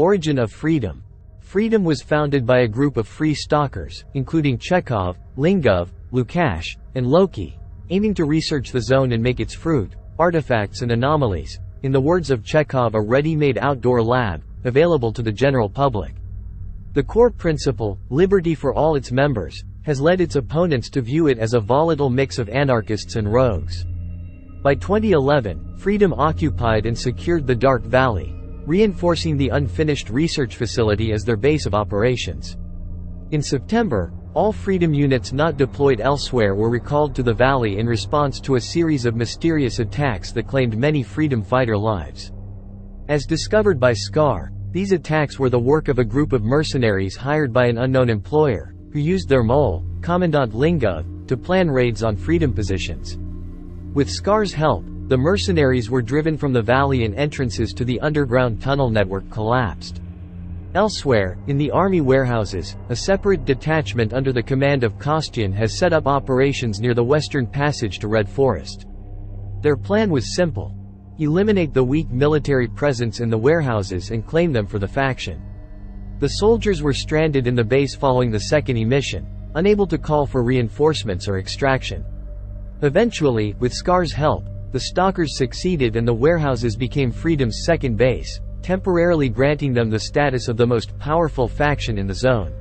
Origin of Freedom. Freedom was founded by a group of free stalkers, including Chekhov, Lingov, Lukáš, and Loki, aiming to research the zone and make its fruit, artifacts and anomalies, in the words of Chekhov, a ready-made outdoor lab, available to the general public. The core principle, liberty for all its members, has led its opponents to view it as a volatile mix of anarchists and rogues. By 2011, Freedom occupied and secured the Dark Valley, reinforcing the unfinished research facility as their base of operations. In September, all Freedom units not deployed elsewhere were recalled to the valley in response to a series of mysterious attacks that claimed many Freedom fighter lives. As discovered by SCAR, these attacks were the work of a group of mercenaries hired by an unknown employer, who used their mole, Commandant Lingov, to plan raids on Freedom positions. With SCAR's help, the mercenaries were driven from the valley and entrances to the underground tunnel network collapsed. Elsewhere, in the army warehouses, a separate detachment under the command of Kostian has set up operations near the western passage to Red Forest. Their plan was simple: eliminate the weak military presence in the warehouses and claim them for the faction. The soldiers were stranded in the base following the second emission, unable to call for reinforcements or extraction. Eventually, with SCAR's help, the stalkers succeeded and the warehouses became Freedom's second base, temporarily granting them the status of the most powerful faction in the zone.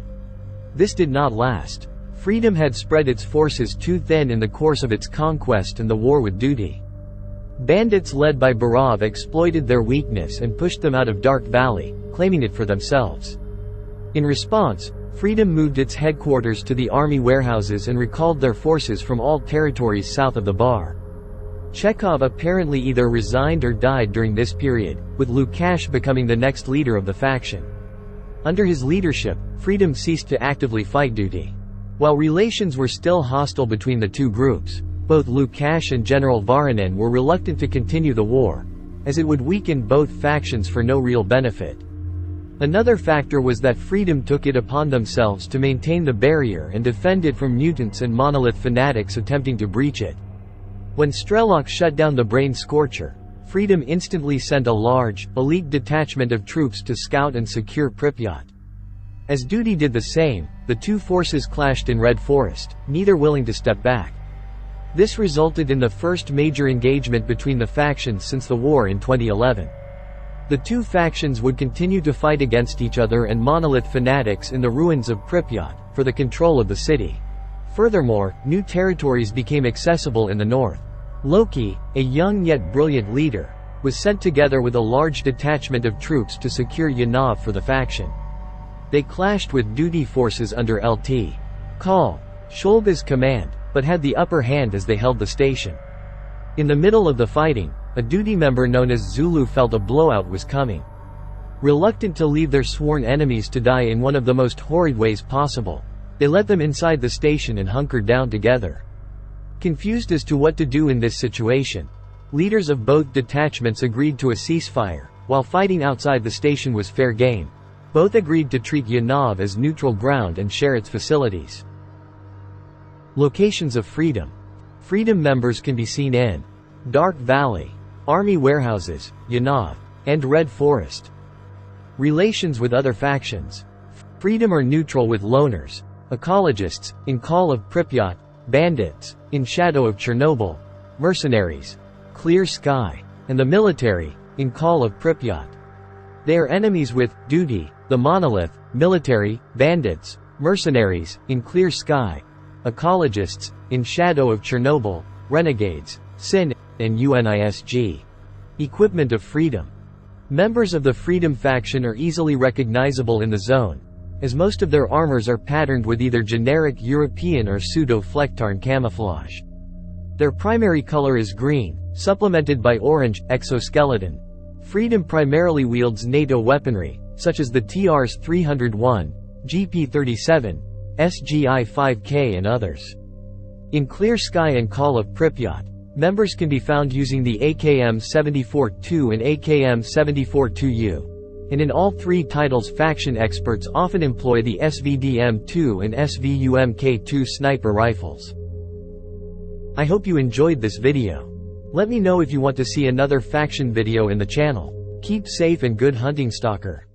This did not last. Freedom had spread its forces too thin in the course of its conquest and the war with duty. Bandits led by Barov exploited their weakness and pushed them out of Dark Valley, claiming it for themselves. In response, Freedom moved its headquarters to the army warehouses and recalled their forces from all territories south of the Bar. Chekhov apparently either resigned or died during this period, with Lukáš becoming the next leader of the faction. Under his leadership, Freedom ceased to actively fight duty. While relations were still hostile between the two groups, both Lukáš and General Varanin were reluctant to continue the war, as it would weaken both factions for no real benefit. Another factor was that Freedom took it upon themselves to maintain the barrier and defend it from mutants and monolith fanatics attempting to breach it. When Strelok shut down the Brain Scorcher, Freedom instantly sent a large, elite detachment of troops to scout and secure Pripyat. As duty did the same, the two forces clashed in Red Forest, neither willing to step back. This resulted in the first major engagement between the factions since the war in 2011. The two factions would continue to fight against each other and monolith fanatics in the ruins of Pripyat, for the control of the city. Furthermore, new territories became accessible in the north. Loki, a young yet brilliant leader, was sent together with a large detachment of troops to secure Yanov for the faction. They clashed with duty forces under Lt. Col. Shulga's command, but had the upper hand as they held the station. In the middle of the fighting, a duty member known as Zulu felt a blowout was coming. Reluctant to leave their sworn enemies to die in one of the most horrid ways possible, they let them inside the station and hunkered down together. Confused as to what to do in this situation, leaders of both detachments agreed to a ceasefire. While fighting outside the station was fair game, both agreed to treat Yanov as neutral ground and share its facilities. Locations of Freedom. Freedom members can be seen in Dark Valley, Army Warehouses, Yanov, and Red Forest. Relations with other factions. Freedom are neutral with loners, ecologists, in Call of Pripyat, bandits, in Shadow of Chernobyl, mercenaries, Clear Sky, and the military, in Call of Pripyat. They are enemies with duty, the monolith, military, bandits, mercenaries, in Clear Sky, ecologists, in Shadow of Chernobyl, renegades, Sin, and UNISG. Equipment of Freedom. Members of the Freedom faction are easily recognizable in the zone, as most of their armors are patterned with either generic European or pseudo-Flecktarn camouflage. Their primary color is green, supplemented by orange, exoskeleton. Freedom primarily wields NATO weaponry, such as the TRS-301, GP-37, SGI-5K and others. In Clear Sky and Call of Pripyat, members can be found using the AKM-74-2 and AKM-74-2U. And in all three titles, faction experts often employ the SVDM-2 and SVUMK-2 sniper rifles. I hope you enjoyed this video. Let me know if you want to see another faction video in the channel. Keep safe and good hunting, Stalker.